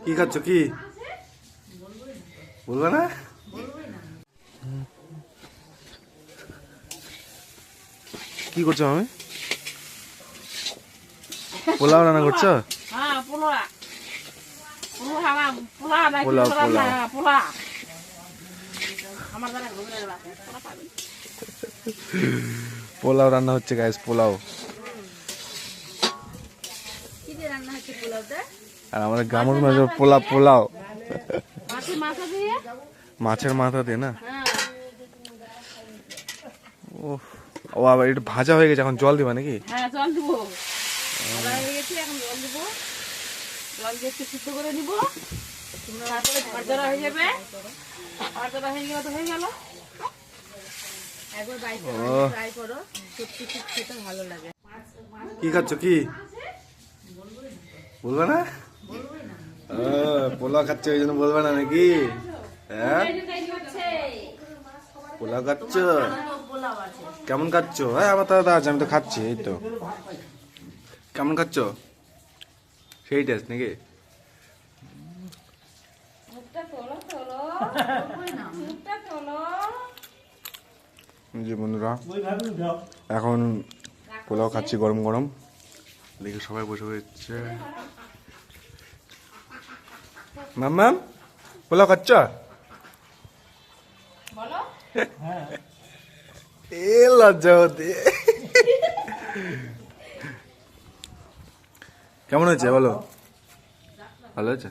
কি খাচ্ছ? কি বলবে না? কি করছো আমি? পোলাও রান্না করছো? পোলাও রান্না হচ্ছে গাইস, পোলাও। আর আমাদের গ্রামের মাঝে পোলাও মাছের মাথা দিয়ে না। ও আবার এটা ভাজা হয়ে গেছে, এখন জল দিবা নাকি? হ্যাঁ জল দিব, ভাজা হয়ে গেছে, এখন জল দিব। জল দিয়ে একটু সিদ্ধ করে নিব, তারপরে ঝরঝরা হয়ে যাবে। ঝরঝরা হয়ে গেলে তো হয়ে গেল। একবার ট্রাই করো, সত্যি খুব খেতে ভালো লাগে। কি খাচ্ছ? কি বলবে না? পোলাও খাচ্ছে ওই জন্য বলবে না নাকি? হ্যাঁ, পোলাও খাচ্ছ? কেমন খাচ্ছ? হ্যাঁ আমার দাদা আছে, আমি তো খাচ্ছি। এই তো কেমন খাচ্ছ? সেই টেস্ট নাকি? জি বন্ধুরা, এখন পোলাও খাচ্ছি গরম গরম। দেখি সবাই বসে হচ্ছে। ম্যাম পোলাও খাচ্ছ? এ লজ্জা হতে। কেমন হয়েছে বলো? ভালো হয়েছে?